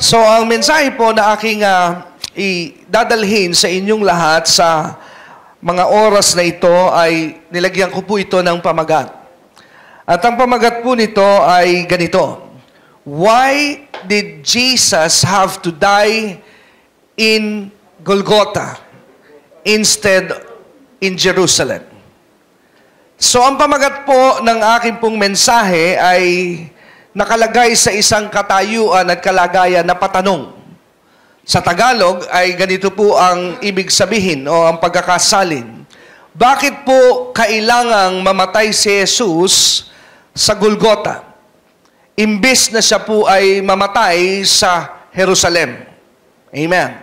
So, ang mensahe po na aking idadalhin sa inyong lahat sa mga oras na ito ay nilagyan ko po ito ng pamagat. At ang pamagat po nito ay ganito. Why did Jesus have to die in Golgotha instead in Jerusalem? So, ang pamagat po ng aking pong mensahe ay nakalagay sa isang katayuan at kalagayan na patanong. Sa Tagalog ay ganito po ang ibig sabihin o ang pagkakasalin. Bakit po kailangang mamatay si Jesus sa Golgotha? Imbis na siya po ay mamatay sa Jerusalem. Amen.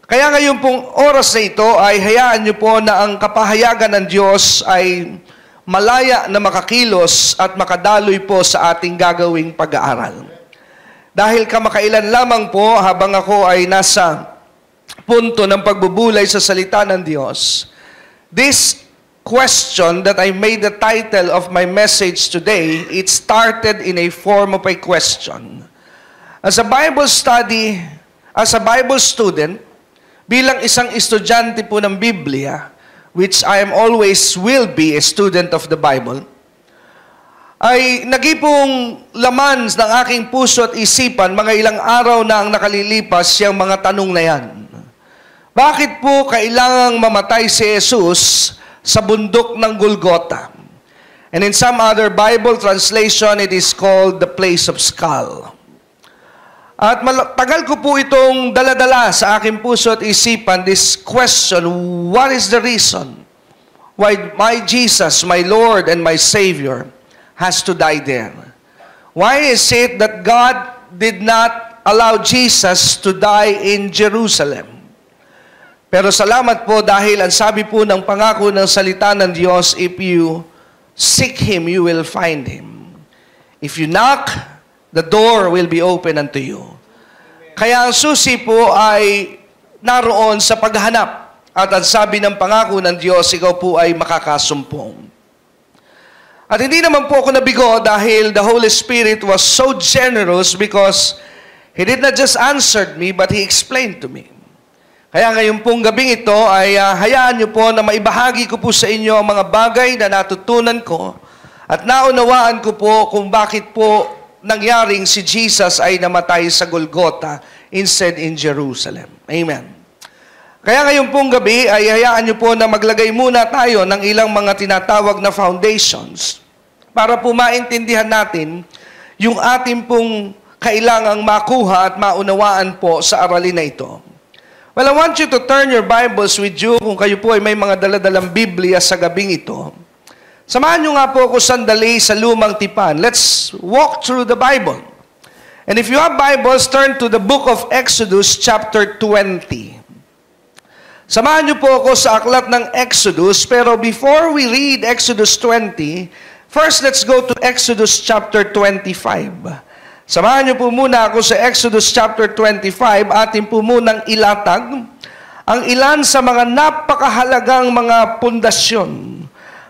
Kaya ngayon pong oras na ito ay hayaan niyo po na ang kapahayagan ng Diyos ay malaya na makakilos at makadaloy po sa ating gagawing pag-aaral. Dahil kamakailan lamang po habang ako ay nasa punto ng pagbubulay sa salita ng Diyos, this question that I made the title of my message today, it started in a form of a question. As a Bible study, as a Bible student, bilang isang estudyante po ng Biblia, which I am always will be a student of the Bible, ay nagipong laman ng aking puso at isipan mga ilang araw na ang nakalilipas yung mga tanong na yan. Bakit po kailangang mamatay si Jesus sa bundok ng Golgotha? And in some other Bible translation, it is called the place of skull. At tagal ko po itong daladala sa aking puso at isipan, this question, what is the reason why my Jesus, my Lord and my Savior, has to die there? Why is it that God did not allow Jesus to die in Jerusalem? Pero salamat po dahil ang sabi po ng pangako ng salita ng Diyos, if you seek Him, you will find Him. If you knock, the door will be open unto you. Kaya ang susi po ay naroon sa paghanap. At ang sabi ng pangako ng Diyos, ikaw po ay makakasumpong. At hindi naman po ako nabigo dahil the Holy Spirit was so generous because He did not just answer me, but He explained to me. Kaya ngayon pong gabing ito ay hayaan niyo po na maibahagi ko po sa inyo ang mga bagay na natutunan ko at naunawaan ko po kung bakit po nangyaring si Jesus ay namatay sa Golgotha instead in Jerusalem. Amen. Kaya ngayon pong gabi ay hayaan niyo po na maglagay muna tayo ng ilang mga tinatawag na foundations para po maintindihan natin yung ating pong kailangang makuha at maunawaan po sa aralin na ito. Well, I want you to turn your Bibles with you kung kayo po ay may mga daladalang Biblia sa gabing ito. Samahan nyo nga po ako sandali sa lumang tipan. Let's walk through the Bible. And if you have Bibles, turn to the book of Exodus chapter 20. Samahan nyo po ako sa aklat ng Exodus, pero before we read Exodus 20, first let's go to Exodus chapter 25. Samahan nyo po muna ako sa Exodus chapter 25, atin po munang ilatag ang ilan sa mga napakahalagang mga pundasyon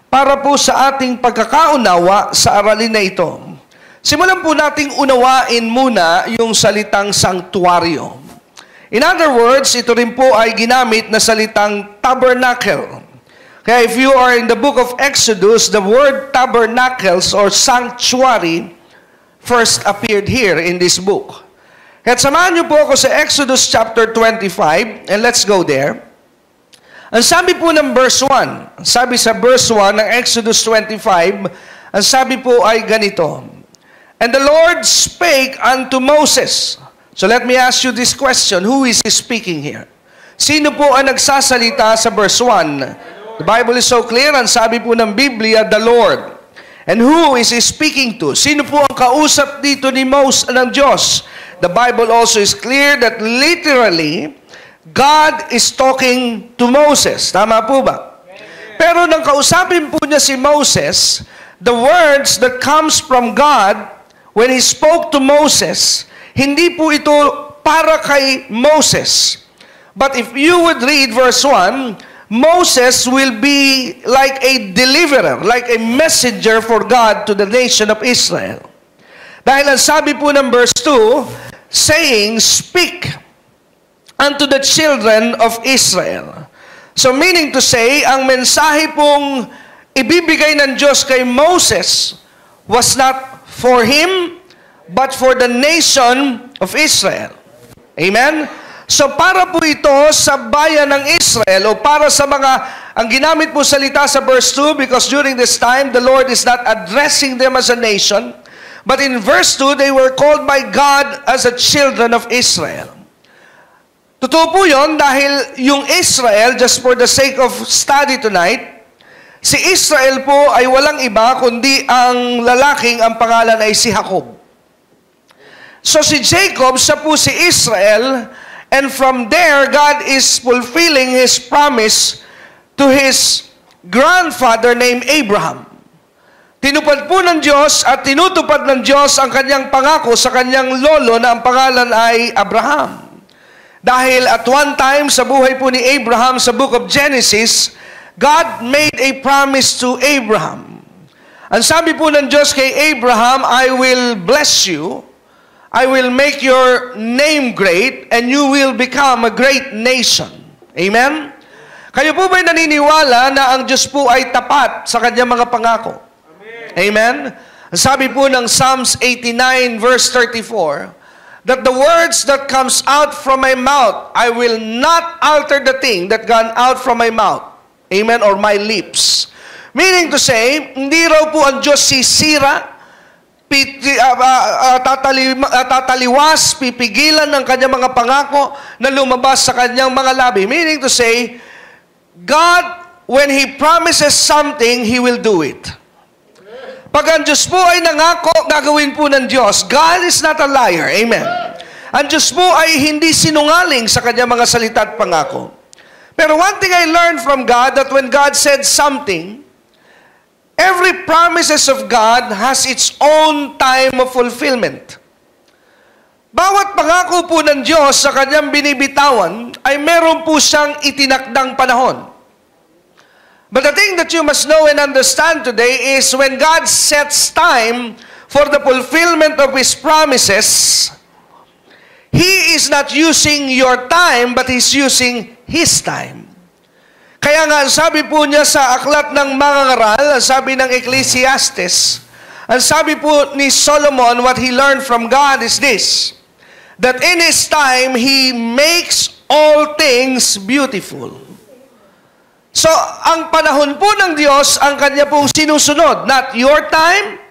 para po sa ating pagkakaunawa sa aralin na ito. Simulan po nating unawain muna yung salitang sanctuaryo. In other words, ito rin po ay ginamit na salitang tabernacle. Kaya if you are in the book of Exodus, the word tabernacles or sanctuary first appeared here in this book. Kaya samahan niyo po ako sa Exodus chapter 25 and let's go there. Ang sabi po ng verse 1, sabi sa verse 1 ng Exodus 25, ang sabi po ay ganito, and the Lord spake unto Moses. So let me ask you this question, who is he speaking here? Sino po ang nagsasalita sa verse 1? The Bible is so clear, ang sabi po ng Biblia, the Lord. And who is he speaking to? Sino po ang kausap dito ni Moses ng Diyos? The Bible also is clear that literally, God is talking to Moses. Tama po ba? Pero nang kausapin po niya si Moses, the words that comes from God, when He spoke to Moses, hindi po ito para kay Moses. But if you would read verse 1, Moses will be like a deliverer, like a messenger for God to the nation of Israel. Dahil ang sabi po ng verse 2, saying, "Speak unto the children of Israel." So meaning to say, ang mensahe pong ibibigay ng Diyos kay Moses was not for him, but for the nation of Israel. Amen? So para po ito sa bayan ng Israel, o para sa mga, ang ginamit po salita sa verse 2, because during this time, the Lord is not addressing them as a nation, but in verse 2, they were called by God as the children of Israel. Totoo po yun, dahil yung Israel, just for the sake of study tonight, si Israel po ay walang iba, kundi ang lalaking ang pangalan ay si Jacob. So si Jacob, siya po si Israel, and from there, God is fulfilling His promise to His grandfather named Abraham. Tinupad po ng Diyos at tinutupad ng Diyos ang kanyang pangako sa kanyang lolo na ang pangalan ay Abraham. Dahil at one time sa buhay po ni Abraham sa book of Genesis, God made a promise to Abraham. Ang sabi po ng Diyos kay Abraham, "I will bless you, I will make your name great, and you will become a great nation." Amen? Kayo po ba'y naniniwala na ang Diyos po ay tapat sa kanyang mga pangako? Amen? Sabi po ng Psalms 89 verse 34, that the words that comes out from my mouth, I will not alter the thing that gone out from my mouth. Amen? Or my lips. Meaning to say, hindi raw po ang Diyos sisira, tataliwas, pipigilan ng kanyang mga pangako na lumabas sa kanyang mga labi. Meaning to say, God, when He promises something, He will do it. Pag ang Diyos po ay nangako, gagawin po ng Diyos. God is not a liar. Amen. Ang Diyos po ay hindi sinungaling sa kanyang mga salita at pangako. Pero one thing I learned from God, that when God said something, every promises of God has its own time of fulfillment. Bawat pangako po ng Diyos sa kanyang binibitawan ay meron po siyang itinakdang panahon. But the thing that you must know and understand today is when God sets time for the fulfillment of His promises, He is not using your time, but He's using His time. Kaya nga, sabi po niya sa aklat ng mga ngaral, sabi ng Ecclesiastes, ang sabi po ni Solomon, what he learned from God is this, that in His time, He makes all things beautiful. So, ang panahon po ng Diyos, ang Kanya pong sinusunod. Not your time,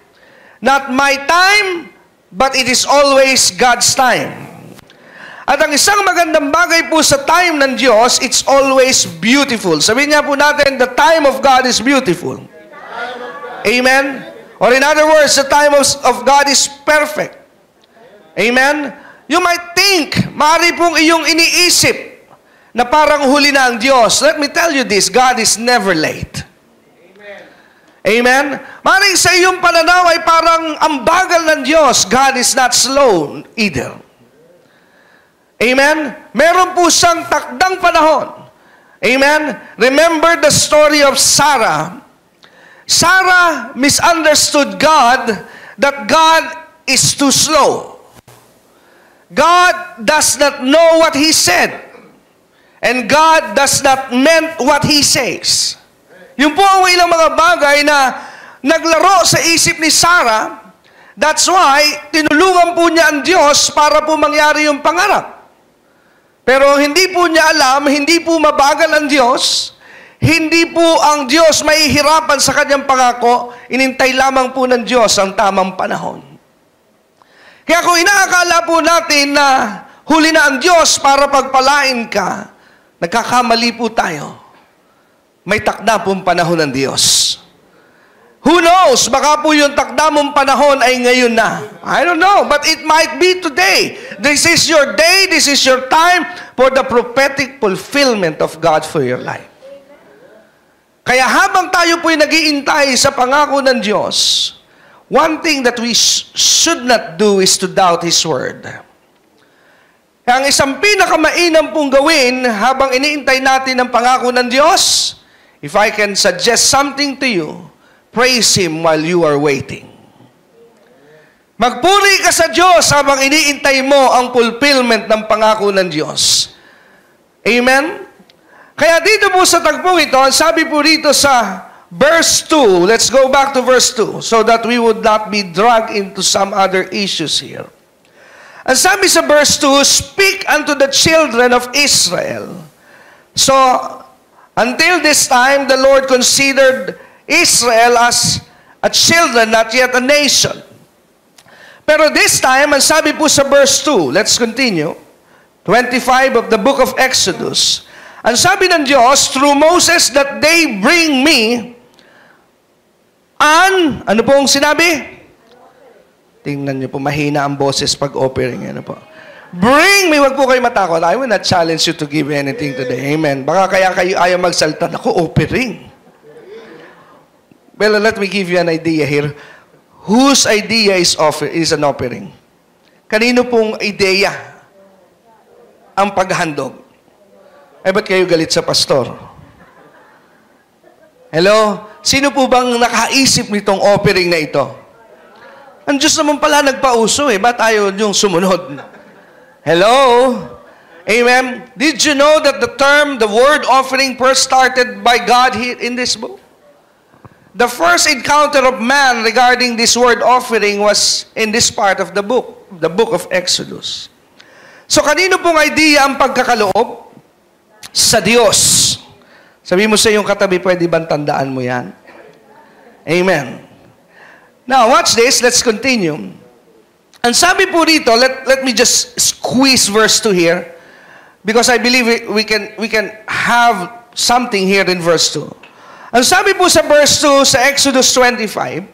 not my time, but it is always God's time. At ang isang magandang bagay po sa time ng Diyos, it's always beautiful. Sabihin niya po natin, the time of God is beautiful. Amen? Or in other words, the time of God is perfect. Amen? You might think, maaari pong iyong iniisip, na parang huli na ang Diyos. Let me tell you this, God is never late. Amen? Amen? Maring sa iyong pananaw ay parang ang bagal ng Diyos. God is not slow either. Amen? Meron po siyang takdang panahon. Amen? Remember the story of Sarah. Sarah misunderstood God that God is too slow. God does not know what He said. And God does not meant what He says. Yung po ang ilang mga bagay na naglaro sa isip ni Sarah. That's why, tinulungan po niya ang Diyos para po mangyari yung pangarap. Pero hindi po niya alam, hindi po mabagal ang Diyos, hindi po ang Diyos mahihirapan sa kanyang pangako, inintay lamang po ng Diyos ang tamang panahon. Kaya kung inaakala po natin na huli na ang Diyos para pagpalain ka, nagkakamali po tayo. May takda pong panahon ng Diyos. Who knows? Baka po yung takda mong panahon ay ngayon na. I don't know, but it might be today. This is your day, this is your time for the prophetic fulfillment of God for your life. Kaya habang tayo po'y nag-iintay sa pangako ng Diyos, one thing that we should not do is to doubt His Word. Ang isang pinakamainam pong gawin habang iniintay natin ang pangako ng Diyos, if I can suggest something to you, praise Him while you are waiting. Magpuri ka sa Diyos habang iniintay mo ang fulfillment ng pangako ng Diyos. Amen? Kaya dito po sa tagpong ito, sabi po rito sa verse 2, let's go back to verse 2 so that we would not be dragged into some other issues here. Ang sabi sa verse 2, speak unto the children of Israel. So, until this time, the Lord considered Israel as a children, not yet a nation. Pero this time, ang sabi po sa verse 2, let's continue, 25 of the book of Exodus, ang sabi ng Diyos, through Moses, that they bring me ano pong sinabi? Tingnan niyo po, mahina ang boses pag offering. Ano po? Bring me, wag po kayo matakot. I will not challenge you to give anything today. Amen. Baka kaya kayo ayaw magsalita. Ako, offering. Well, let me give you an idea here. Whose idea is an offering? Kanino pong ideya ang paghandog? Eh, ba't kayo galit sa pastor? Hello? Sino po bang nakaisip nitong offering na ito? Ang Diyos naman pala nagpauso eh. Ba't ayaw niyong sumunod? Hello? Amen? Did you know that the word offering first started by God here in this book? The first encounter of man regarding this word offering was in this part of the book of Exodus. So kanino pong idea ang pagkakaloob? Sa Diyos. Sabi mo sa iyong katabi, pwede bang tandaan mo yan? Amen. Now, watch this. Let's continue. Ang sabi po rito, let me just squeeze verse 2 here because I believe we can have something here in verse 2. Ang sabi po sa verse 2 sa Exodus 25,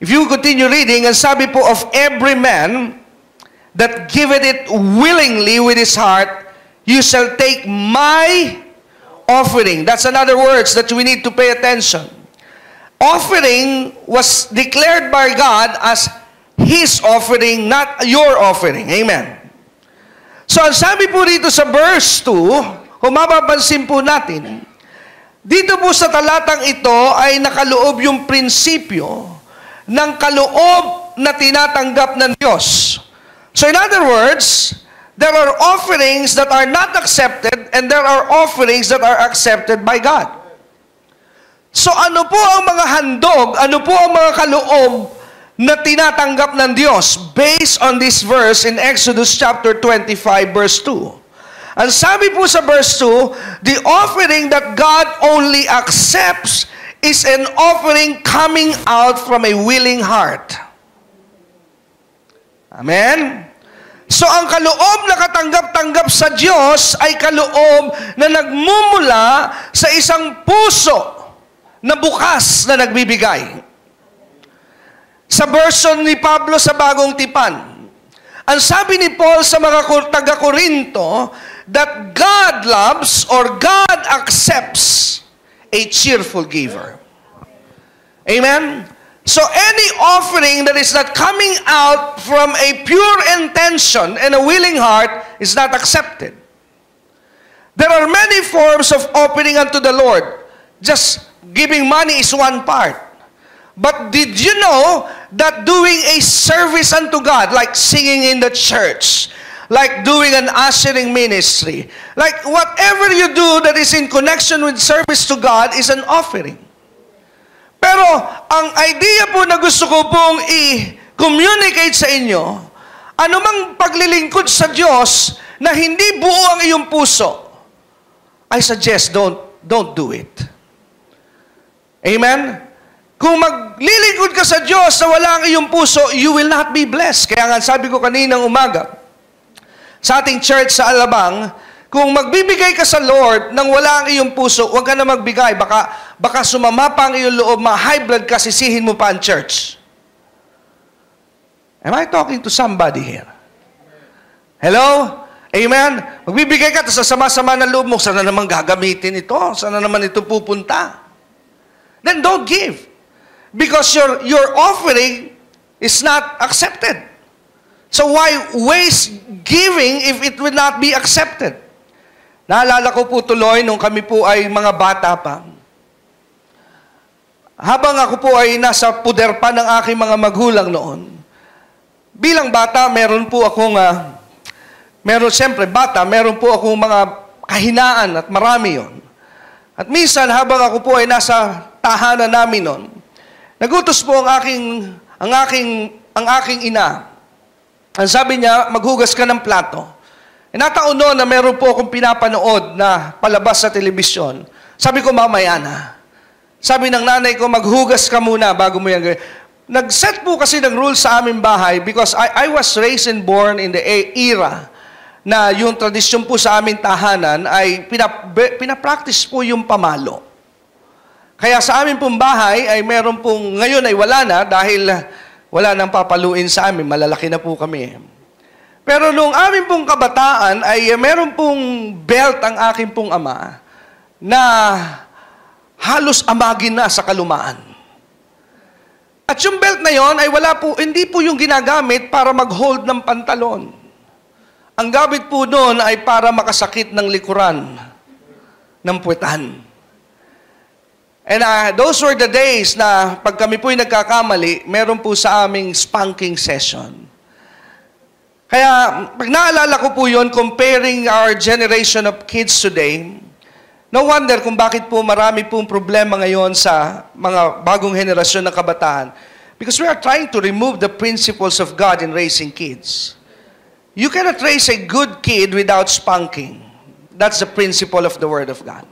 if you continue reading, ang sabi po of every man that giveth it willingly with his heart, you shall take my offering. That's another words that we need to pay attention. Offering was declared by God as His offering, not your offering. Amen. So, ang sabi po rito sa verse 2, kung mapapansin po natin, dito po sa talatang ito ay nakaloob yung prinsipyo ng kaloob na tinatanggap ng Diyos. So in other words, there are offerings that are not accepted and there are offerings that are accepted by God. So ano po ang mga handog, ano po ang mga kaloob na tinatanggap ng Diyos based on this verse in Exodus chapter 25 verse 2? Ang sabi po sa verse 2, the offering that God only accepts is an offering coming out from a willing heart. Amen? So ang kaloob na katanggap-tanggap sa Diyos ay kaloob na nagmumula sa isang puso na bukas na nagbibigay. Sa version ni Pablo sa Bagong Tipan, ang sabi ni Paul sa mga taga-Korinto, that God loves or God accepts a cheerful giver. Amen? So any offering that is not coming out from a pure intention and a willing heart is not accepted. There are many forms of offering unto the Lord. Just giving money is one part. But did you know that doing a service unto God, like singing in the church, like doing an ushering ministry, like whatever you do that is in connection with service to God is an offering. Pero ang idea po na gusto ko pong i-communicate sa inyo, anumang paglilingkod sa Diyos na hindi buo ang iyong puso, I suggest don't do it. Amen? Kung maglilingkod ka sa Diyos na wala ang iyong puso, you will not be blessed. Kaya nga sabi ko kaninang umaga, sa ating church sa Alabang, kung magbibigay ka sa Lord nang wala ang iyong puso, huwag ka na magbigay. Baka sumama pa ang iyong loob, ma-high blood ka, sisihin mo pa ang church. Am I talking to somebody here? Hello? Amen? Magbibigay ka, tapos sama-sama ng loob mo, sana naman gagamitin ito? Sana naman ito pupunta? Then don't give. Because your offering is not accepted. So why waste giving if it will not be accepted? Naalala ko po tuloy nung kami po ay mga bata pa. habang ako po ay nasa puder pa ng aking mga magulang noon, bilang bata, meron po akong mga kahinaan at marami yon. At minsan, habang ako po ay nasa tahanan namin noon, nagutos po ang aking ina. Ang sabi niya, maghugas ka ng plato. Nataon noon na meron po akong pinapanood na palabas sa telebisyon. Sabi ko, mamaya na. Sabi ng nanay ko, maghugas ka muna bago mo yan gawin. Nag-set po kasi ng rules sa aming bahay because I was raised and born in the era na yung tradisyon po sa aming tahanan ay pinapractice po yung pamalo. Kaya sa aming pong bahay ay meron pong, ngayon ay wala na dahil wala nang papaluin sa amin, malalaki na po kami. Pero nung aming pong kabataan ay meron pong belt ang aking pong ama na halos amagin na sa kalumaan. At yung belt na yon ay hindi po yung ginagamit para mag-hold ng pantalon. Ang gamit po doon ay para makasakit ng likuran ng puwetan. And those were the days na pag kami po'y nagkakamali, meron po sa aming spanking session. Kaya pag naalala ko po yun, comparing our generation of kids today, no wonder kung bakit po marami pong problema ngayon sa mga bagong henerasyon ng kabataan. Because we are trying to remove the principles of God in raising kids. You cannot raise a good kid without spanking. That's the principle of the Word of God.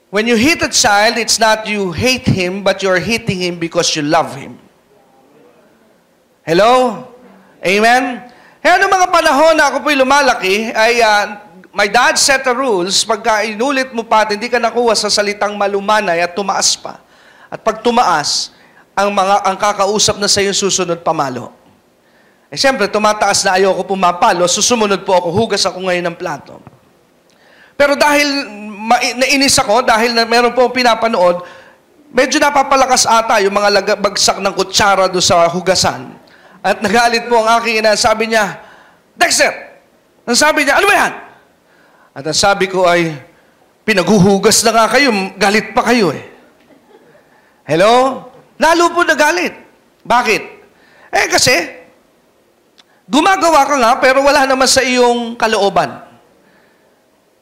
When you hit a child, it's not you hate him, but you're hitting him because you love him. Hello? Amen? Kaya noong mga panahon na ako po'y lumalaki, ay my dad set the rules, pagka inulit mo pa at hindi ka nakuha sa salitang malumanay at tumaas pa. At pag tumaas, ang kakausap na sa iyo susunod pamalo. Eh siyempre, tumataas na ayoko pumapalo, susumunod po ako, hugas ako ngayon ng plato. Pero dahil nainis ako, dahil meron po pinapanood, medyo napapalakas ata yung mga bagsak ng kutsara doon sa hugasan. At nagalit po ang aking ina, sabi niya, Dexter! Ang sabi niya, ano ba yan? At ang sabi ko ay, pinaghuhugas na nga kayo, galit pa kayo eh. Hello? Lalo po nagalit. Bakit? Eh kasi, gumagawa ka nga, pero wala naman sa iyong kalooban.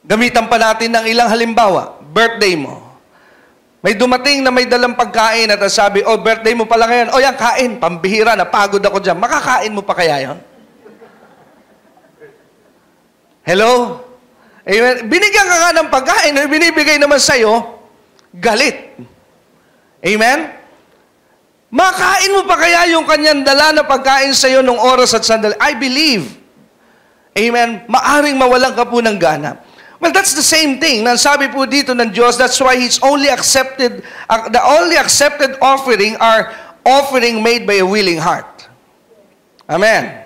Gamitan pa natin ng ilang halimbawa. Birthday mo. May dumating na may dalang pagkain at sabi, oh, birthday mo pala ngayon. Oh, yan, kain. Pambihira, napagod ako dyan. Makakain mo pa kaya yon? Hello? Amen. Binigyan ka nga ng pagkain, binibigay naman sa'yo, galit. Amen? Makain mo pa kaya yung kanyang dala na pagkain sa'yo nung oras at sandali? I believe. Amen? Maaring mawalan ka po ng gana. Well, that's the same thing. Nasabi po dito ng Diyos, that's why His only accepted, the only accepted offering are offering made by a willing heart. Amen.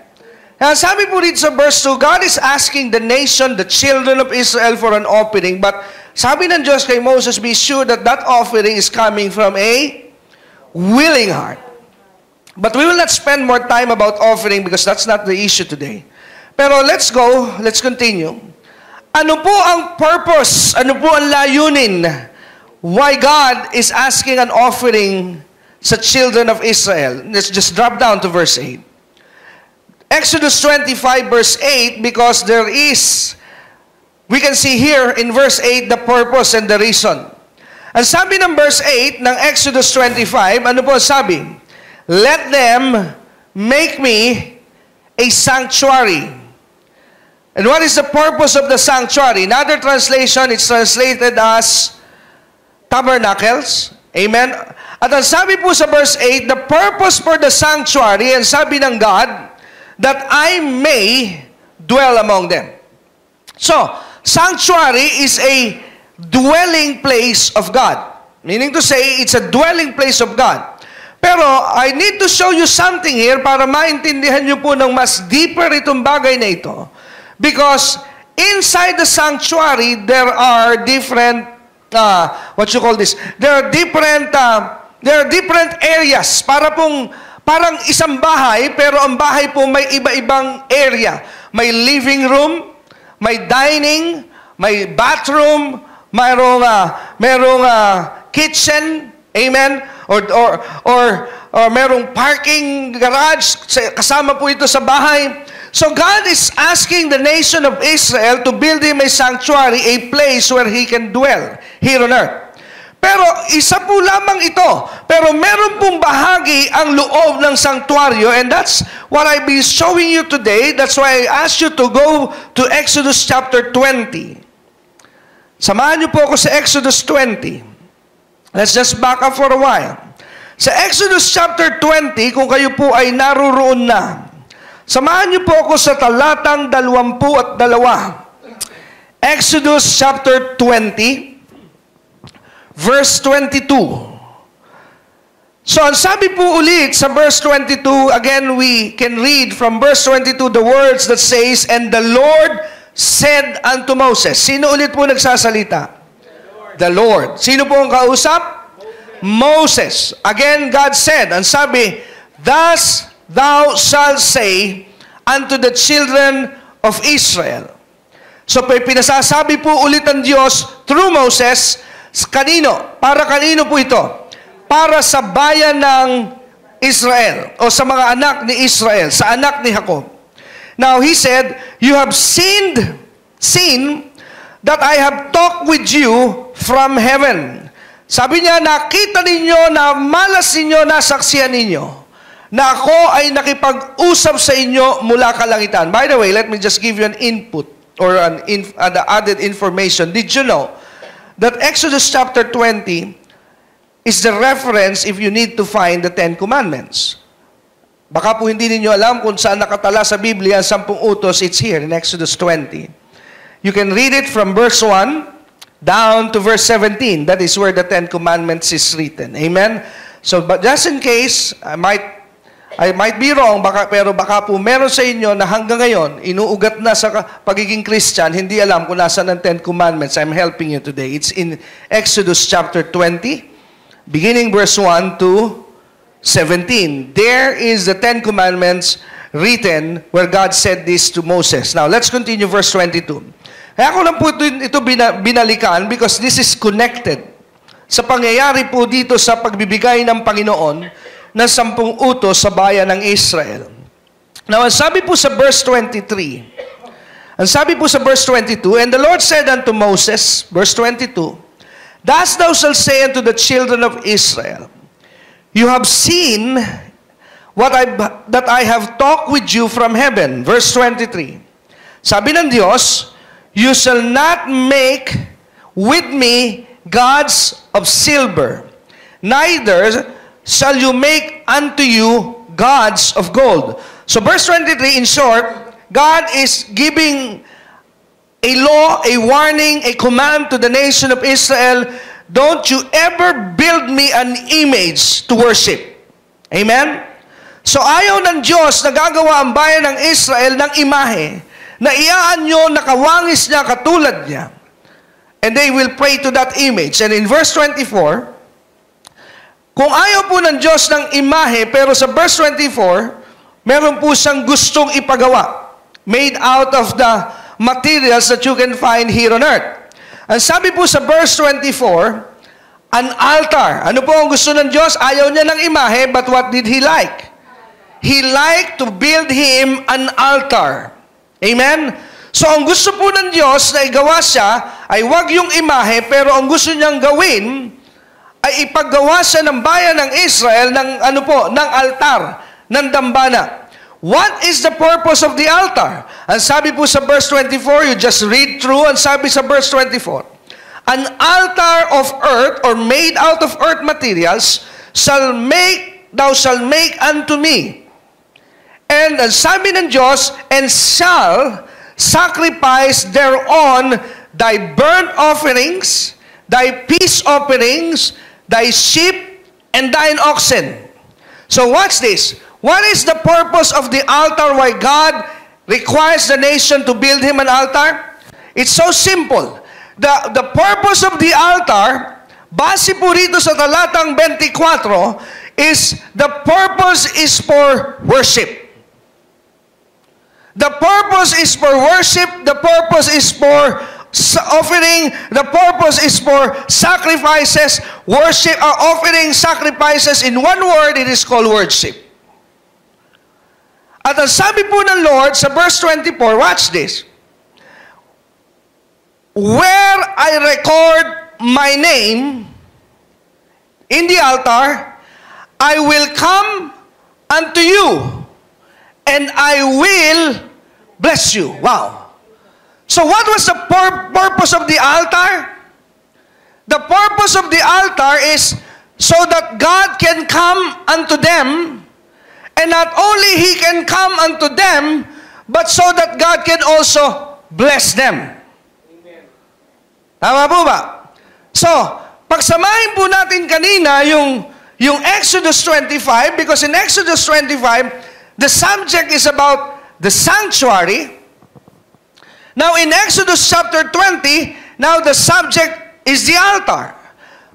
Now, sabi po dito sa verse 2, God is asking the nation, the children of Israel for an offering, but sabi ng Diyos kay Moses, be sure that that offering is coming from a willing heart. But we will not spend more time about offering because that's not the issue today. Pero let's continue. Ano po ang purpose? Ano po ang layunin? Why God is asking an offering sa children of Israel? Let's just drop down to verse 8. Exodus 25 verse 8, because we can see here in verse 8 the purpose and the reason. Ang sabi ng verse 8 ng Exodus 25, ano po sabi? Let them make me a sanctuary. And what is the purpose of the sanctuary? In other translation, it's translated as tabernacles. Amen? At ang sabi po sa verse 8, the purpose for the sanctuary, and sabi ng God, that I may dwell among them. So, sanctuary is a dwelling place of God. Meaning to say, it's a dwelling place of God. Pero, I need to show you something here para maintindihan nyo po ng mas deeper itong bagay na ito. Because, inside the sanctuary, there are different, there are different areas. Parang isang bahay, pero ang bahay po may iba-ibang area. May living room, may dining, may bathroom, mayroong kitchen, Amen? Or merong parking garage, kasama po ito sa bahay. So God is asking the nation of Israel to build Him a sanctuary, a place where He can dwell here on earth. Pero isa po lamang ito. Pero meron pong bahagi ang loob ng sanctuaryo, and that's what I'll be showing you today. That's why I asked you to go to Exodus chapter 20. Samahan niyo po ako sa Exodus 20. Let's just back up for a while. Sa Exodus chapter 20, kung kayo po ay naruroon na, samahan niyo po ako sa talatang 22. Exodus chapter 20, verse 22. So, ang sabi po ulit sa verse 22, again, we can read from verse 22 the words that says, "And the Lord said unto Moses." Sino ulit po nagsasalita? The Lord. Sino po ang kausap? Moses. Again, God said, ang sabi, "Thus thou shalt say unto the children of Israel." So, pinasasabi po ulit ang Diyos through Moses. Kanino? Para kanino po ito? Para sa bayan ng Israel o sa mga anak ni Israel, sa anak ni Jacob. Now, He said, "You have seen that I have talked with you from heaven." Sabi niya, nakita ninyo, na malas ninyo, nasaksihan ninyo, na ako ay nakipag-usap sa inyo mula kalangitan. By the way, let me just give you an input or an added information. Did you know that Exodus chapter 20 is the reference if you need to find the 10 Commandments? Baka po hindi ninyo alam kung saan nakatala sa Biblia ang 10 utos. It's here in Exodus 20. You can read it from verse 1 down to verse 17. That is where the 10 Commandments is written. Amen? So, but just in case, I might be wrong, pero baka po meron sa inyo na hanggang ngayon, inuugat na sa pagiging Christian, hindi alam kung nasa ng 10 Commandments. I'm helping you today. It's in Exodus chapter 20, beginning verse 1 to 17. There is the 10 Commandments written where God said this to Moses. Now, let's continue verse 22. Kaya ako lang po ito binalikan because this is connected sa pangyayari po dito sa pagbibigay ng Panginoon na 10 utos sa bayan ng Israel. Now, ang sabi po sa verse 23, ang sabi po sa verse 22, "And the Lord said unto Moses," verse 22, "Thus thou shalt say unto the children of Israel, You have seen that I have talked with you from heaven." Verse 23. Sabi ng Diyos, "You shall not make with me gods of silver, neither shall you make unto you gods of gold." So verse 23, in short, God is giving a law, a warning, a command to the nation of Israel. Don't you ever build me an image to worship. Amen? So ayaw ng Diyos na gagawa ang bayan ng Israel ng imahe na iaanyo, nakawangis niya, katulad niya. And they will pray to that image. And in verse 24, kung ayaw po ng Diyos ng imahe, pero sa verse 24, meron po siyang gustong ipagawa, made out of the materials that you can find here on earth. Ang sabi po sa verse 24, an altar. Ano po ang gusto ng Diyos? Ayaw niya ng imahe, but what did He like? He liked to build Him an altar. Amen? So ang gusto po ng Diyos na igawa siya, ay wag yung imahe, pero ang gusto niyang gawin, ay ipaggawa siya ng bayan ng Israel ng altar, ng dambana. What is the purpose of the altar? Ang sabi po sa verse 24, you just read through, ang sabi sa verse 24, an altar of earth or made out of earth materials thou shalt make unto me. And ang sabi ng Diyos, and shall sacrifice thereon thy burnt offerings, thy peace offerings, thy sheep, and thine oxen. So watch this. What is the purpose of the altar? Why God requires the nation to build Him an altar? It's so simple. The purpose of the altar, base po rito sa talatang 24, is the purpose is for worship. The purpose is for worship. The purpose is for offering. The purpose is for sacrifices, worship, offering sacrifices. In one word, it is called worship. At ang sabi po ng Lord sa verse 24, watch this. Where I record my name in the altar, I will come unto you, and I will bless you. Wow. So what was the purpose of the altar? The purpose of the altar is so that God can come unto them, and not only He can come unto them, but so that God can also bless them. Amen. Tama po ba? So, pagsamahin po natin kanina yung Exodus 25, because in Exodus 25, the subject is about the sanctuary. Now, in Exodus chapter 20, now the subject is the altar.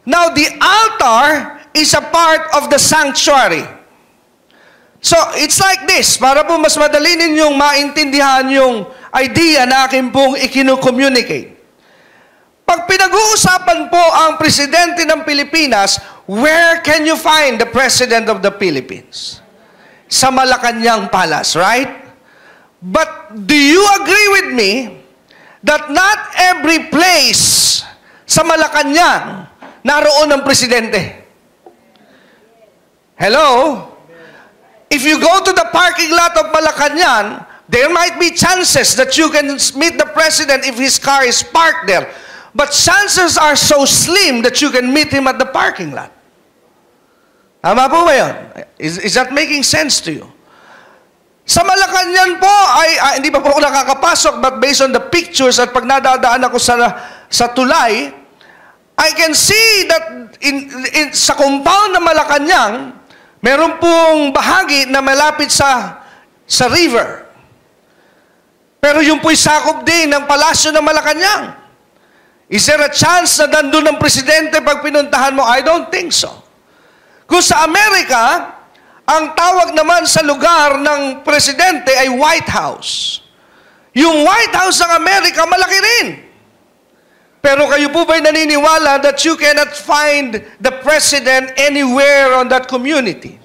Now, the altar is a part of the sanctuary. So, it's like this, para po mas madali ninyong maintindihan yung idea na akin pong ikinu-communicate. Pag pinag-uusapan po ang presidente ng Pilipinas, where can you find the President of the Philippines? Sa Malacanang Palace, right? But do you agree with me that not every place sa Malacanang naroon ang presidente? Hello? If you go to the parking lot of Malacanang, there might be chances that you can meet the president if his car is parked there. But chances are so slim that you can meet him at the parking lot. Tama po ba yun? Is that making sense to you? Sa Malacanang po, hindi pa po ako nakakapasok, but based on the pictures at pag nadadaan ako sa tulay, I can see that sa compound ng Malacanang, meron pong bahagi na malapit sa river. Pero yung po'y sakop din ng palasyo ng Malacanang. Is there a chance na nandun ang presidente pag pinuntahan mo? I don't think so. Kung sa Amerika, ang tawag naman sa lugar ng presidente ay White House. Yung White House ng Amerika, malaki rin. Pero kayo po ba'y naniniwala that you cannot find the president anywhere on that community?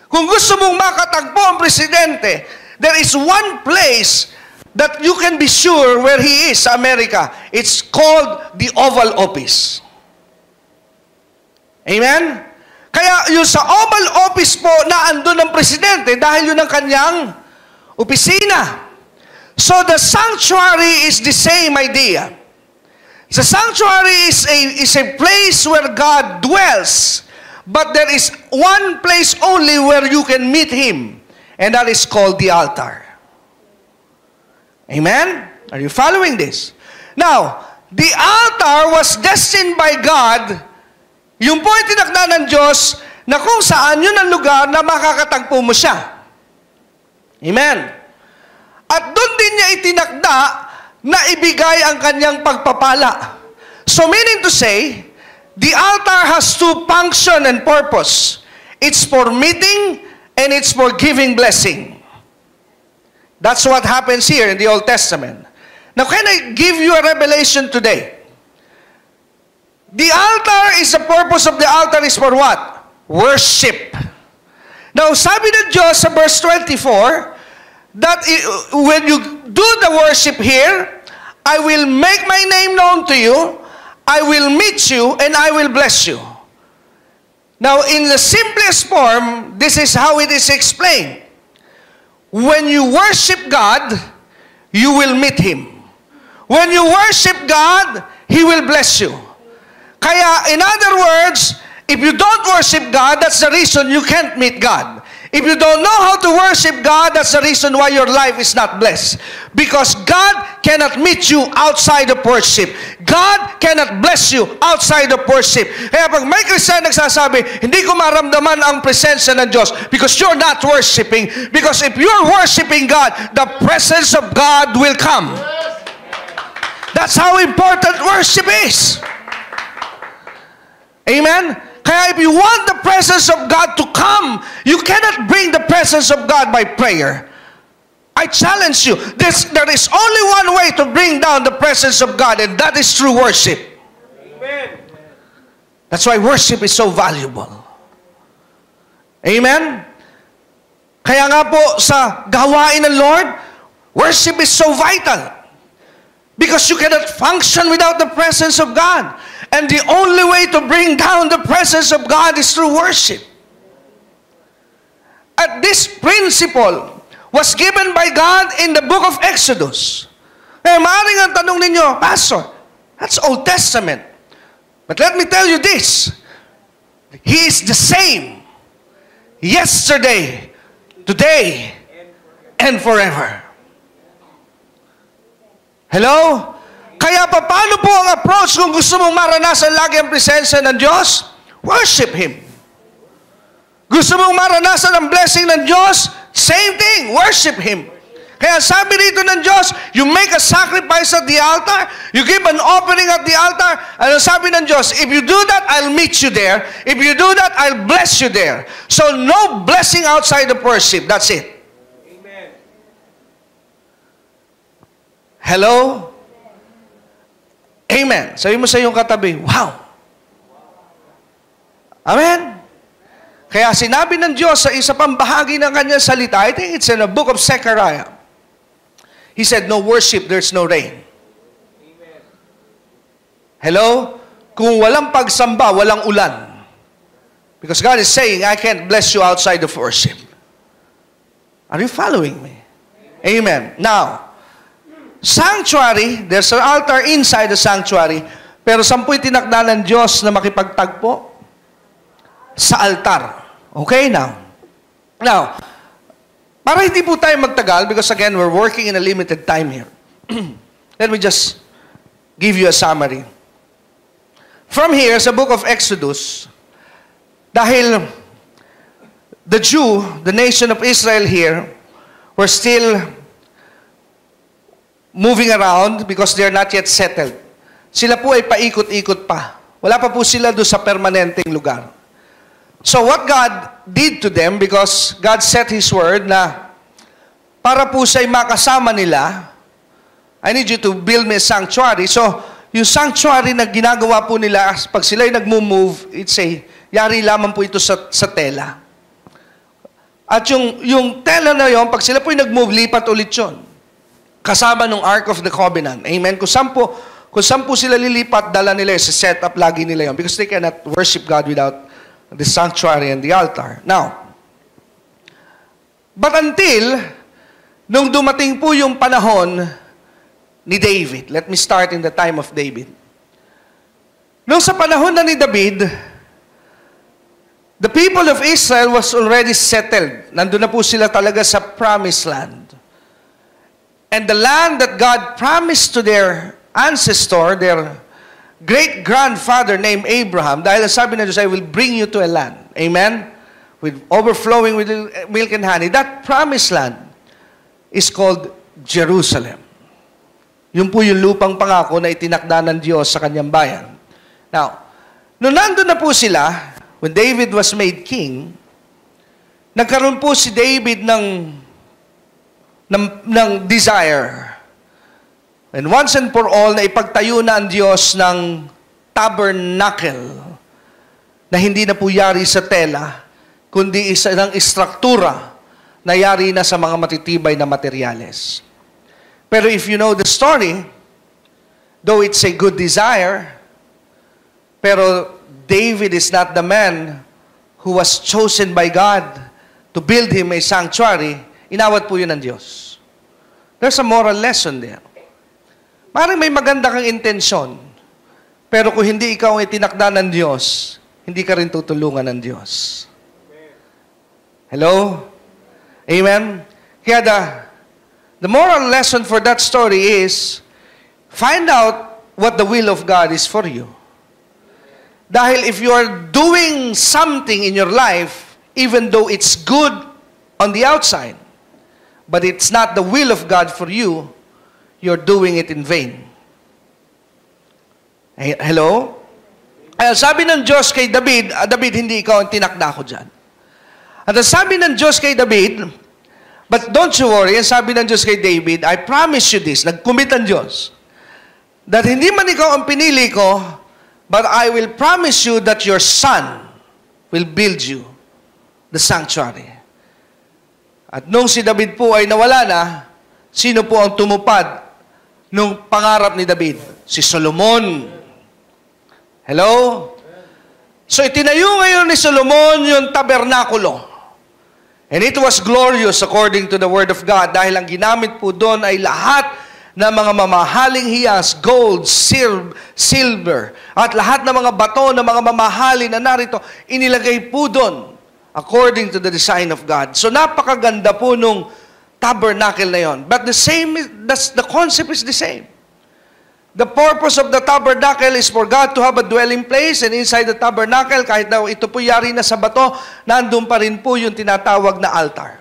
Kung gusto mong makatagpo ang presidente, there is one place that you can be sure where he is sa Amerika. It's called the Oval Office. Amen? Kaya yung sa Oval Office po na andun ang presidente dahil yun ang kanyang opisina. So the sanctuary is the same idea. The sanctuary is a place where God dwells, but there is one place only where you can meet Him, and that is called the altar. Amen? Are you following this? Now, the altar was destined by God. Yung po ay tinakda ng Diyos na kung saan yun ang lugar na makakatagpo mo siya. Amen? At doon din niya itinakda na ibigay ang kanyang pagpapala. So meaning to say, the altar has two function and purpose. It's for meeting and it's for giving blessing. That's what happens here in the Old Testament. Now, can I give you a revelation today? The altar is the purpose of the altar is for what? Worship. Now, sabi ng Diyos sa verse 24, that when you do the worship here, I will make my name known to you, I will meet you, and I will bless you. Now, in the simplest form, this is how it is explained. When you worship God, you will meet Him. When you worship God, He will bless you. Kaya, in other words, if you don't worship God, that's the reason you can't meet God. If you don't know how to worship God, that's the reason why your life is not blessed. Because God cannot meet you outside of worship. God cannot bless you outside of worship. Kaya pag may Kristiyan nagsasabi, hindi ko maramdaman ang presensya ng Diyos because you're not worshiping. Because if you're worshiping God, the presence of God will come. That's how important worship is. Amen? Kaya if you want the presence of God to come, you cannot bring the presence of God by prayer. I challenge you. There is only one way to bring down the presence of God, and that is through worship. Amen. That's why worship is so valuable. Amen? Kaya nga po sa gawain ng Lord, worship is so vital. Because you cannot function without the presence of God. And the only way to bring down the presence of God is through worship. And this principle was given by God in the book of Exodus. Kaya maaaring ang tanong ninyo, Pastor, that's Old Testament. But let me tell you this, He is the same yesterday, today, and forever. Hello? Kaya paano po ang approach kung gusto mong maranasan lagi ang presensya ng Diyos? Worship Him. Gusto mong maranasan ang blessing ng Diyos? Same thing, worship Him. Kaya sabi dito ng Diyos, you make a sacrifice at the altar, you give an offering at the altar, and sabi ng Diyos, if you do that, I'll meet you there. If you do that, I'll bless you there. So no blessing outside of worship. That's it. Amen. Hello? Amen. Sabi mo sa iyong katabi, wow. Amen? Kaya sinabi ng Diyos sa isa pang bahagi ng kanyang salita, I think it's in the book of Zechariah. He said, no worship, there's no rain. Amen. Hello? Kung walang pagsamba, walang ulan. Because God is saying, I can't bless you outside of worship. Are you following me? Amen. Now, sanctuary, there's an altar inside the sanctuary, pero 10 tinakda ng Diyos na makipagtagpo sa altar. Okay, now, para hindi po tayo magtagal, because again, we're working in a limited time here. Let me just give you a summary. From here, sa book of Exodus, dahil the Jew, the nation of Israel here, were still moving around because they're not yet settled. Sila po ay paikot-ikot pa. Wala pa po sila doon sa permanenteng lugar. So what God did to them, because God set His word na para po sa'y makasama nila, I need you to build me a sanctuary. So, yung sanctuary na ginagawa po nila, pag sila'y nag-move, it's yari lamang po ito sa tela. At yung tela na yon, pag sila po'y nag-move, lipat ulit yun. Kasama ng Ark of the Covenant. Amen? Kung saan po sila lilipat, dala nila yun, set up lagi nila yun. Because they cannot worship God without the sanctuary and the altar. Now, but until nung dumating po yung panahon ni David, let me start in the time of David. Nung sa panahon na ni David, the people of Israel was already settled. Nandun na po sila talaga sa promised land. And the land that God promised to their ancestor, their great-grandfather named Abraham, dahil sabi na Diyos, I will bring you to a land. Amen? With overflowing with milk and honey. That promised land is called Jerusalem. Yun po yung lupang pangako na itinakda ng Diyos sa kanyang bayan. Now, nung nandun na po sila, when David was made king, nagkaroon po si David ng desire. And once and for all, na ipagtayo na ang Diyos ng tabernacle na hindi na po yari sa tela, kundi isa ng istruktura na yari na sa mga matitibay na materyales. Pero if you know the story, though it's a good desire, pero David is not the man who was chosen by God to build him a sanctuary, inawat po yun ng Diyos. There's a moral lesson there. Maring may maganda kang intensyon, pero kung hindi ikaw ang itinakda ng Diyos, hindi ka rin tutulungan ng Diyos. Hello? Amen? Kaya the moral lesson for that story is, find out what the will of God is for you. Dahil if you are doing something in your life, even though it's good on the outside, but it's not the will of God for you, you're doing it in vain. Hello? Sabi ng Diyos kay David, David, hindi ikaw ang tinakda ko dyan. At sabi ng Diyos kay David, But don't you worry, ang sabi ng Diyos kay David, I promise you this, nag-commit ang Diyos, that hindi man ikaw ang pinili ko, but I will promise you that your son will build you the sanctuary. At nung si David po ay nawala na, sino po ang tumupad nung pangarap ni David? Si Solomon. Hello? So itinayo ngayon ni Solomon yung tabernakulo. And it was glorious according to the Word of God dahil ang ginamit po doon ay lahat ng mga mamahaling hiyas, gold, silver, at lahat ng mga bato ng mga mamahalin na narito, inilagay po doon according to the design of God. So napakaganda po nung tabernacle na yon. But the concept is the same. The purpose of the tabernacle is for God to have a dwelling place, and inside the tabernacle, kahit na ito po yari na sa bato, nandun pa rin po yung tinatawag na altar.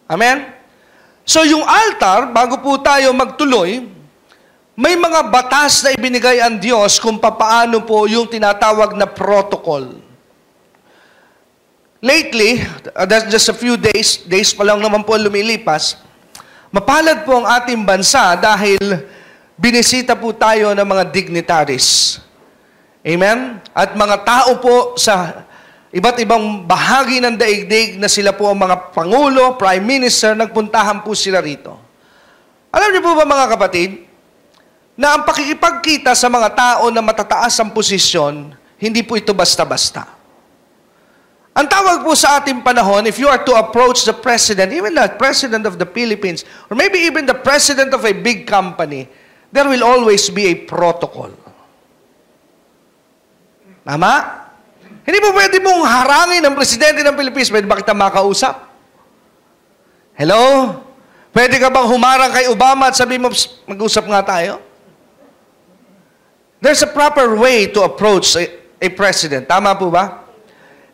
Amen? So yung altar, bago po tayo magtuloy, may mga batas na ibinigay ang Diyos kung papaano po yung tinatawag na protocol. Lately, that's just a few days pa lang naman po lumilipas, mapalad po ang ating bansa dahil binisita po tayo ng mga dignitaries. Amen? At mga tao po sa iba't ibang bahagi ng daigdig na sila po ang mga pangulo, prime minister, nagpuntahan po sila rito. Alam niyo po ba mga kapatid, na ang pakikipagkita sa mga tao na matataas ang posisyon, hindi po ito basta-basta. Ang tawag po sa ating panahon, if you are to approach the president, even the president of the Philippines, or maybe even the president of a big company, there will always be a protocol. Tama? Hindi po pwede mong harangin ang presidente ng Pilipinas. Pwede ba kita makausap? Hello? Pwede ka bang humarang kay Obama at sabi mo, mag-usap nga tayo? There's a proper way to approach a president. Tama po ba?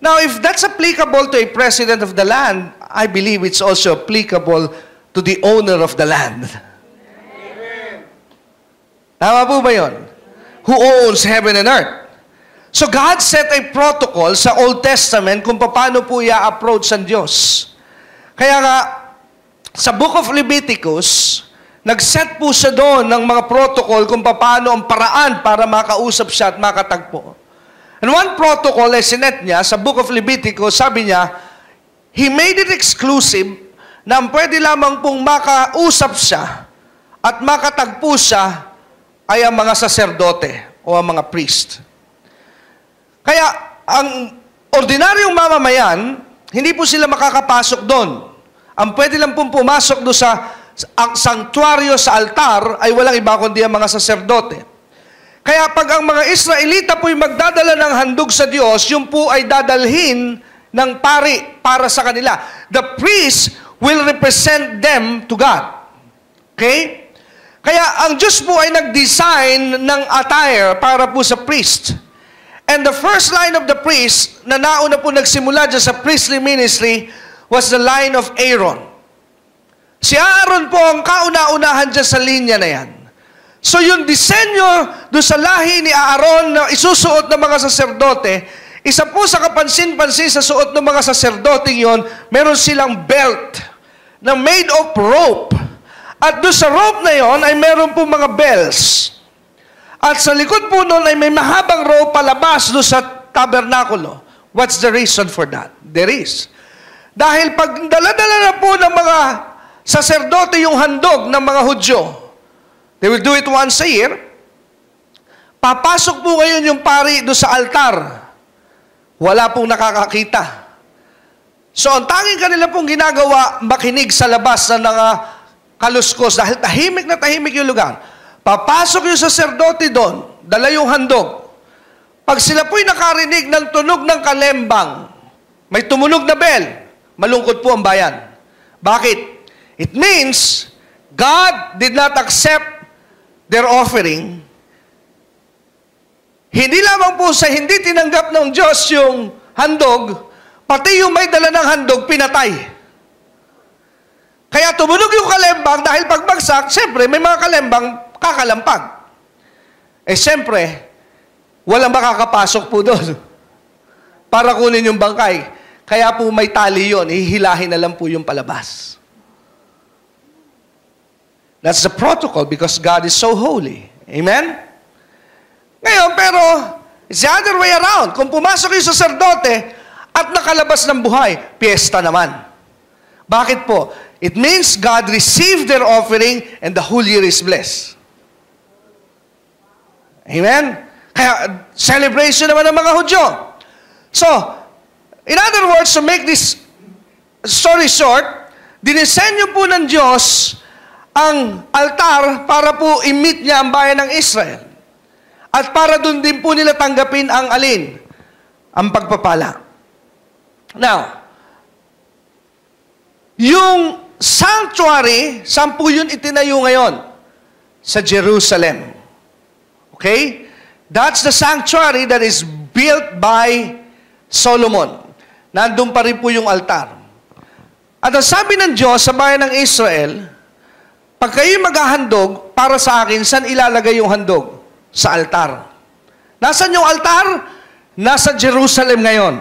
Now, if that's applicable to a president of the land, I believe it's also applicable to the owner of the land. Tama po ba yun? Who owns heaven and earth? So God set a protocol sa Old Testament kung paano po i-approach ang Diyos. Kaya nga, sa Book of Leviticus, nag-set po siya doon ng mga protocol kung paano ang paraan para makausap siya at makatagpo. And one protocol ay sinet niya sa Book of Leviticus, sabi niya, He made it exclusive na pwede lamang pong makausap siya at makatagpo siya ay ang mga saserdote o ang mga priest. Kaya, ang ordinaryong mamamayan, hindi po sila makakapasok doon. Ang pwede lang pong pumasok doon sa ang sanctuaryo sa altar ay walang iba kundi ang mga saserdote. Kaya pag ang mga Israelita po'y magdadala ng handog sa Diyos, yung po ay dadalhin ng pari para sa kanila. The priest will represent them to God. Okay? Kaya ang Diyos po ay nag-design ng attire para po sa priest. And the first line of the priest, na nauna po nagsimula dyan sa priestly ministry, was the line of Aaron. Si Aaron po ang kauna-unahan dyan sa linya na yan. So yung disenyo doon sa lahi ni Aaron na isusuot ng mga saserdote, isa po sa kapansin-pansin sa suot ng mga saserdote yon, meron silang belt na made of rope. At doon sa rope na yon ay meron po mga bells. At sa likod po noon ay may mahabang rope palabas doon sa tabernakulo. What's the reason for that? There is. Dahil pag dala-dala na po ng mga saserdote yung handog ng mga Hudyo, they will do it once a year, papasok po ngayon yung pari doon sa altar. Wala pong nakakakita. So ang tanging kanila pong ginagawa, makinig sa labas na kaluskos dahil tahimik na tahimik yung lugar. Papasok yung saserdote doon, dala yung handog. Pag sila po'y nakarinig ng tunog ng kalembang, may tumunog na bell, malungkot po ang bayan. Bakit? It means God did not accept their offering. Hindi lamang po sa hindi tinanggap ng Diyos yung handog, pati yung may dala ng handog, pinatay. Kaya tumunog yung kalembang dahil pagbagsak, siyempre may mga kalembang kakalampag. Eh siyempre, walang makakapasok po doon para kunin yung bangkay. Kaya po may tali yun, hihilahin na lang po yung palabas. That's the protocol because God is so holy. Amen? Ngayon, pero, it's the other way around. Kung pumasok yung saserdote at nakalabas ng buhay, piyesta naman. Bakit po? It means God received their offering and the whole year is blessed. Amen? Kaya, celebration naman ng mga Hudyo. So, in other words, to make this story short, dinisenyo po ng Diyos ang altar para po i-meet niya ang bayan ng Israel. At para doon din po nila tanggapin ang alin? Ang pagpapala. Now, yung sanctuary, saan po yun itinayo ngayon? Sa Jerusalem. Okay? That's the sanctuary that is built by Solomon. Nandun pa rin po yung altar. At ang sabi ng Diyos sa bayan ng Israel, pag kayo maghahandog, para sa akin, saan ilalagay yung handog? Sa altar. Nasaan yung altar? Nasa Jerusalem ngayon.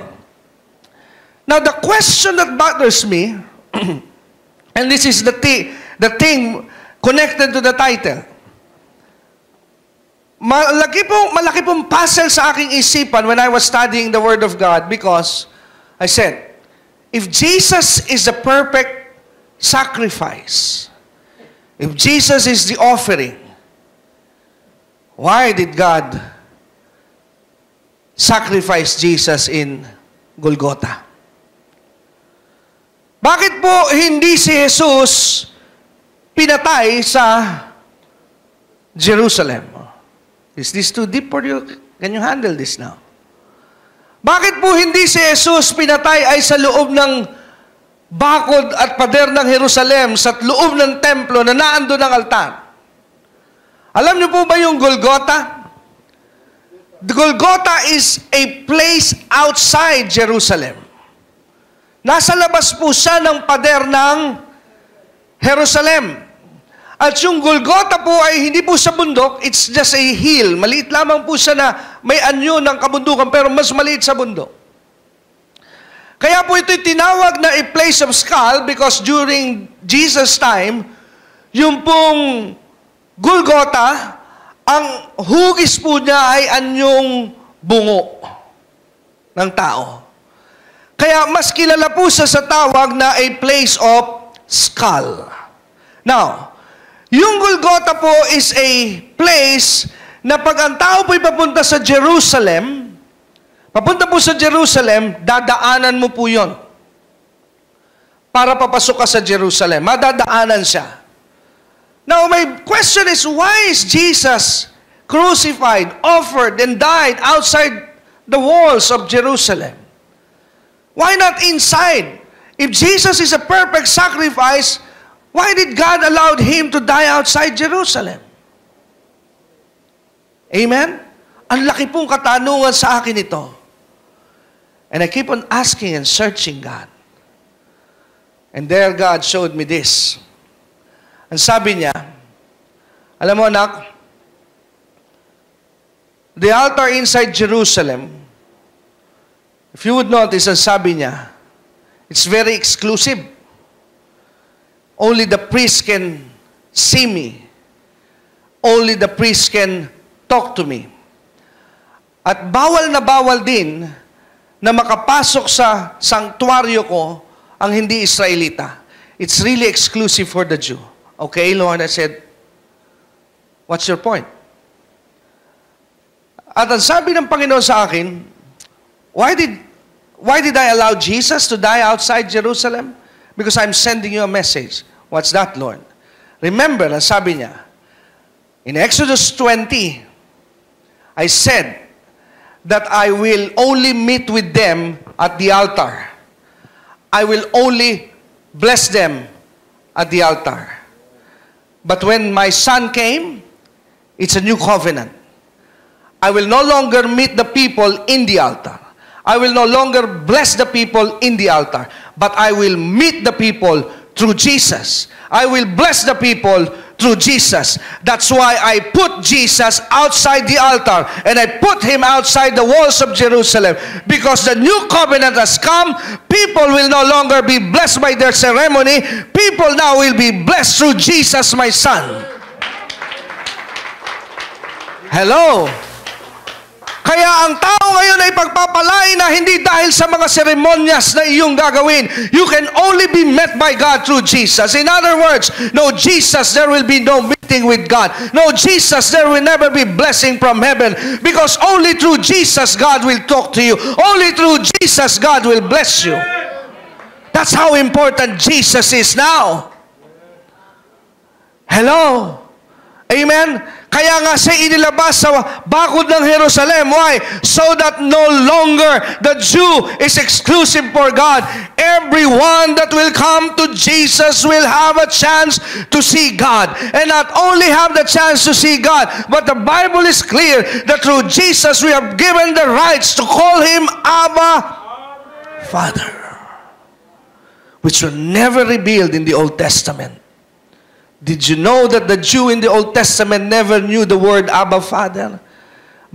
Now, the question that bothers me, and this is the thing connected to the title. Malaki pong puzzle sa aking isipan when I was studying the Word of God because I said, if Jesus is the perfect sacrifice, if Jesus is the offering, why did God sacrifice Jesus in Golgotha? Bakit po hindi si Jesus pinatay sa Jerusalem? Is this too deep for you? Can you handle this now? Bakit po hindi si Jesus pinatay ay sa loob ng bakod at pader ng Jerusalem, sa loob ng templo na naando ng altar? Alam niyo po ba yung Golgotha? The Golgotha is a place outside Jerusalem. Nasa labas po siya ng pader ng Jerusalem. At yung Golgotha po ay hindi po sa bundok, it's just a hill. Maliit lamang po siya na may anyo ng kabundukan, pero mas maliit sa bundok. Kaya po ito'y tinawag na a place of skull because during Jesus' time, yung pong Golgotha, ang hugis po niya ay anyong bungo ng tao. Kaya mas kilala po siya sa tawag na a place of skull. Now, yung Golgotha po is a place na pag ang tao po'y papunta sa Jerusalem, dadaanan mo po yon. Para papasok ka sa Jerusalem, madadaanan siya. Now, my question is, why is Jesus crucified, offered, and died outside the walls of Jerusalem? Why not inside? If Jesus is a perfect sacrifice, why did God allow him to die outside Jerusalem? Amen? Ang laki pong katanungan sa akin ito. And I keep on asking and searching God. And there God showed me this. Ang sabi niya, alam mo anak, the altar inside Jerusalem, if you would notice, ang sabi niya, it's very exclusive. Only the priest can see me. Only the priest can talk to me. At bawal na bawal din na makapasok sa sanktuaryo ko ang hindi Israelita. It's really exclusive for the Jew. Okay, Lord, I said, what's your point? At ang sabi ng Panginoon sa akin, why did I allow Jesus to die outside Jerusalem? Because I'm sending you a message. What's that, Lord? Remember, ang sabi niya, in Exodus 20, I said that I will only meet with them at the altar. I will only bless them at the altar. But when my son came, it's a new covenant. I will no longer meet the people in the altar. I will no longer bless the people in the altar. But I will meet the people through Jesus. I will bless the people through Jesus. That's why I put Jesus outside the altar and I put him outside the walls of Jerusalem, because the new covenant has come. People will no longer be blessed by their ceremony. People now will be blessed through Jesus, my son. Hello? Kaya ang tao ngayon ay pagpapalain na hindi dahil sa mga seremonyas na iyong gagawin. You can only be met by God through Jesus. In other words, no Jesus, there will be no meeting with God. No Jesus, there will never be blessing from heaven. Because only through Jesus, God will talk to you. Only through Jesus, God will bless you. That's how important Jesus is now. Hello? Amen? Kaya nga siya inilabas sa bakod ng Jerusalem. Why? So that no longer the Jew is exclusive for God. Everyone that will come to Jesus will have a chance to see God. And not only have the chance to see God, but the Bible is clear that through Jesus we have given the rights to call him Abba, Father, which were never revealed in the Old Testament. Did you know that the Jew in the Old Testament never knew the word Abba, Father?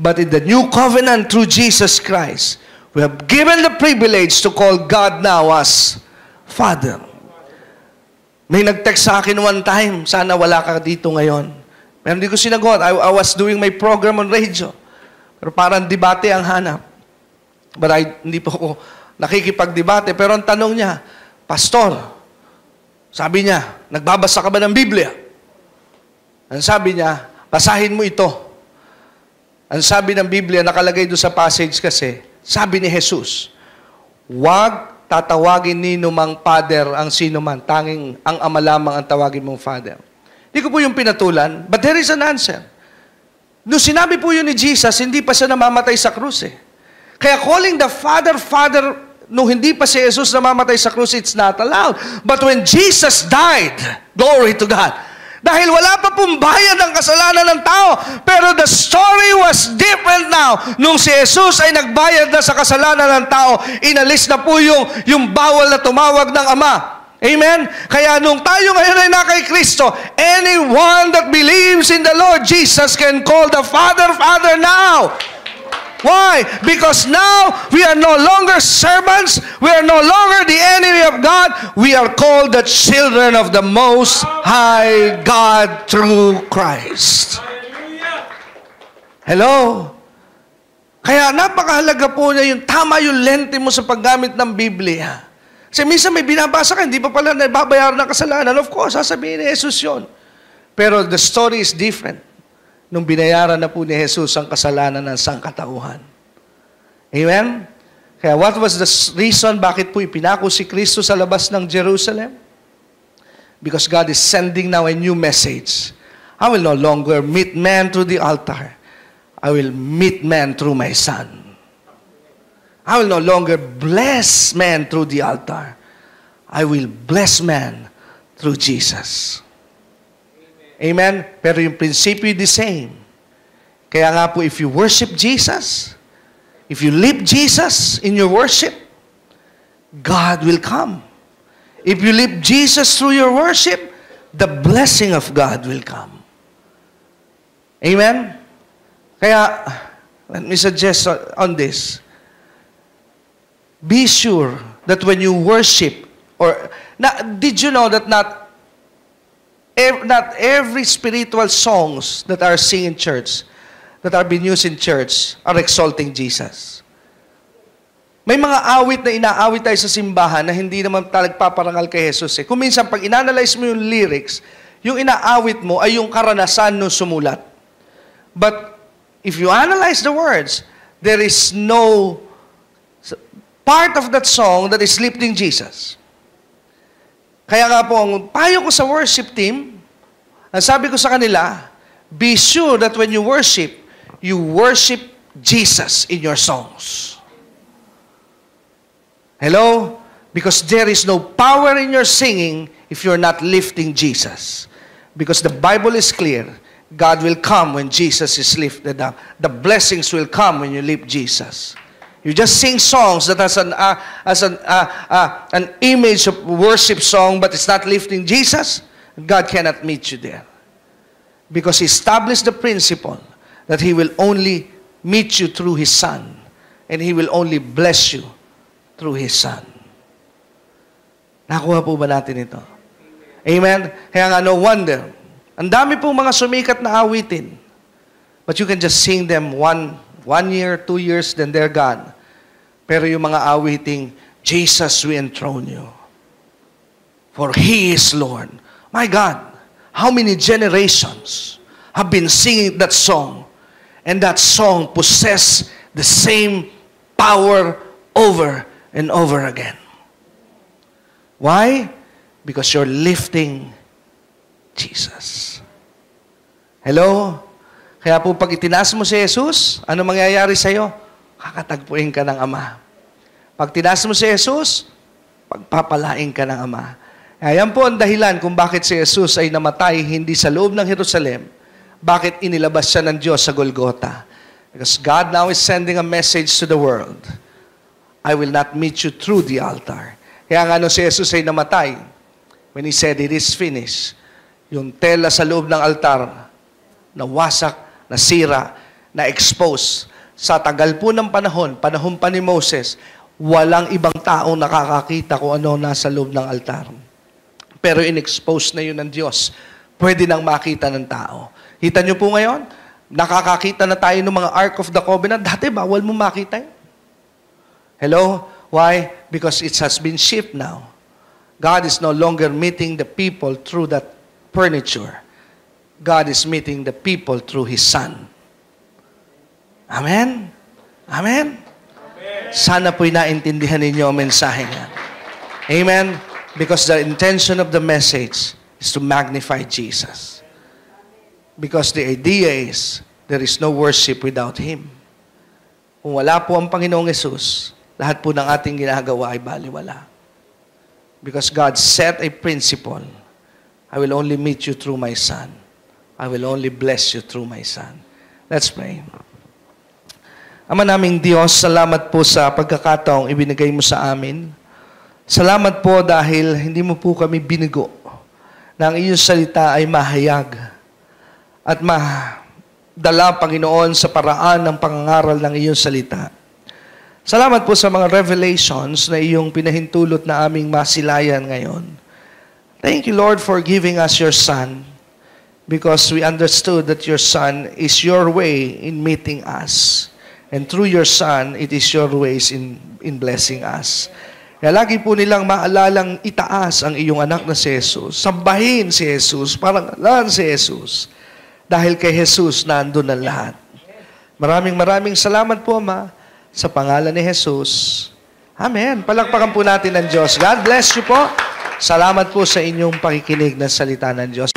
But in the New Covenant through Jesus Christ, we have given the privilege to call God now as Father. May nag-text sa akin one time, sana wala ka dito ngayon. Pero hindi ko sinagot. I was doing my program on radio. Pero parang debate ang hanap. But hindi po ako nakikipag-debate. Pero ang tanong niya, Pastor, sabi niya, nagbabasa ka ba ng Biblia? Ang sabi niya, basahin mo ito. Ang sabi ng Biblia, nakalagay doon sa passage kasi, sabi ni Jesus, huwag tatawagin nino mang Father ang sino man, tanging ang Ama lamang ang tawagin mong Father. Hindi ko po yung pinatulan, but there is an answer. Nung sinabi po yun ni Jesus, hindi pa siya namamatay sa krus eh. Kaya calling the Father, Father, nung hindi pa si Jesus namamatay sa krus, it's not allowed. But when Jesus died, glory to God, dahil wala pa pong bayad ang kasalanan ng tao, pero the story was different now. Nung si Jesus ay nagbayad na sa kasalanan ng tao, inalis na po yung bawal na tumawag ng Ama. Amen? Kaya nung tayo ngayon ay na kay Kristo, anyone that believes in the Lord Jesus can call the Father, Father now. Why? Because now we are no longer servants. We are no longer the enemy of God. We are called the children of the Most High God through Christ. Hello? Kaya napakahalaga po niya yung tama yung lente mo sa paggamit ng Biblia. Kasi minsan may binabasa ka, hindi pa pala nababayaran ng kasalanan. Of course, sasabihin ni Jesus yun. Pero the story is different. Nung binayaran na po ni Jesus ang kasalanan ng sangkatauhan. Amen? Kaya what was the reason bakit po ipinako si Kristo sa labas ng Jerusalem? Because God is sending now a new message. I will no longer meet man through the altar. I will meet man through my Son. I will no longer bless man through the altar. I will bless man through Jesus. Amen? Pero yung prinsipyo is the same. Kaya nga po, if you worship Jesus, if you live Jesus in your worship, God will come. If you live Jesus through your worship, the blessing of God will come. Amen? Kaya, let me suggest on this. Be sure that when you worship, did you know that not every spiritual songs that are sing in church, that are being used in church, are exalting Jesus. May mga awit na inaawit tayo sa simbahan na hindi naman nagpaparangal kay Jesus. Kung minsan, pag inanalyze mo yung lyrics, yung inaawit mo ay yung karanasan ng sumulat. But if you analyze the words, there is no part of that song that is lifting Jesus. Kaya nga po, ang payo ko sa worship team, ang sabi ko sa kanila, be sure that when you worship Jesus in your songs. Hello? Because there is no power in your singing if you're not lifting Jesus. Because the Bible is clear, God will come when Jesus is lifted up. The blessings will come when you lift Jesus. You just sing songs that has an image of worship song, but it's not lifting Jesus, God cannot meet you there. Because He established the principle that He will only meet you through His Son, and He will only bless you through His Son. Nakuha po ba natin ito? Amen? Kaya nga, no wonder, ang dami pong mga sumikat na awitin, but you can just sing them one year, 2 years, then they're gone. Pero yung mga awiting, Jesus, we enthrone you. For He is Lord. My God, how many generations have been singing that song, and that song possess the same power over and over again. Why? Because you're lifting Jesus. Hello? Kaya po pag itinaas mo si Jesus, ano mangyayari sa'yo? Kakatagpuin ka ng Ama. Pag tinaas mo si Jesus, pagpapalain ka ng Ama. Ayan po ang dahilan kung bakit si Jesus ay namatay hindi sa loob ng Jerusalem. Bakit inilabas siya ng Diyos sa Golgotha? Because God now is sending a message to the world. I will not meet you through the altar. Kaya nga si Jesus ay namatay, when He said, it is finished, yung tela sa loob ng altar, nawasak, nasira, na-expose. Sa tagal po ng panahon pa ni Moses, walang ibang taong nakakakita kung ano nasa loob ng altar. Pero in-expose na yun ng Diyos. Pwede nang makita ng tao. Kita nyo po ngayon, nakakakita na tayo ng mga Ark of the Covenant. Dati, bawal mo makita yun. Hello? Why? Because it has been shifted now. God is no longer meeting the people through that furniture. God is meeting the people through His Son. Amen? Amen? Sana po'y naintindihan ninyo ang mensahe niya. Amen? Because the intention of the message is to magnify Jesus. Because the idea is, there is no worship without Him. Kung wala po ang Panginoong Yesus, lahat po ng ating ginagawa ay baliwala. Because God set a principle. I will only meet you through my Son. I will only bless you through my Son. Let's pray. Ama naming Diyos, salamat po sa pagkakataong ibinigay mo sa amin. Salamat po dahil hindi mo po kami binigo na ang iyong salita ay mahayag at madala, Panginoon, sa paraan ng pangangaral ng iyong salita. Salamat po sa mga revelations na iyong pinahintulot na aming masilayan ngayon. Thank you, Lord, for giving us your Son, because we understood that your Son is your way in meeting us. And through your Son, it is your ways in blessing us. Kaya lagi po nilang maalalang itaas ang iyong anak na si Jesus. Sambahin si Jesus, parangalan si Jesus. Dahil kay Jesus, nandun ang lahat. Maraming salamat po, Ama, sa pangalan ni Jesus. Amen. Palakpakan po natin ang Diyos. God bless you po. Salamat po sa inyong pakikinig ng salita ng Diyos.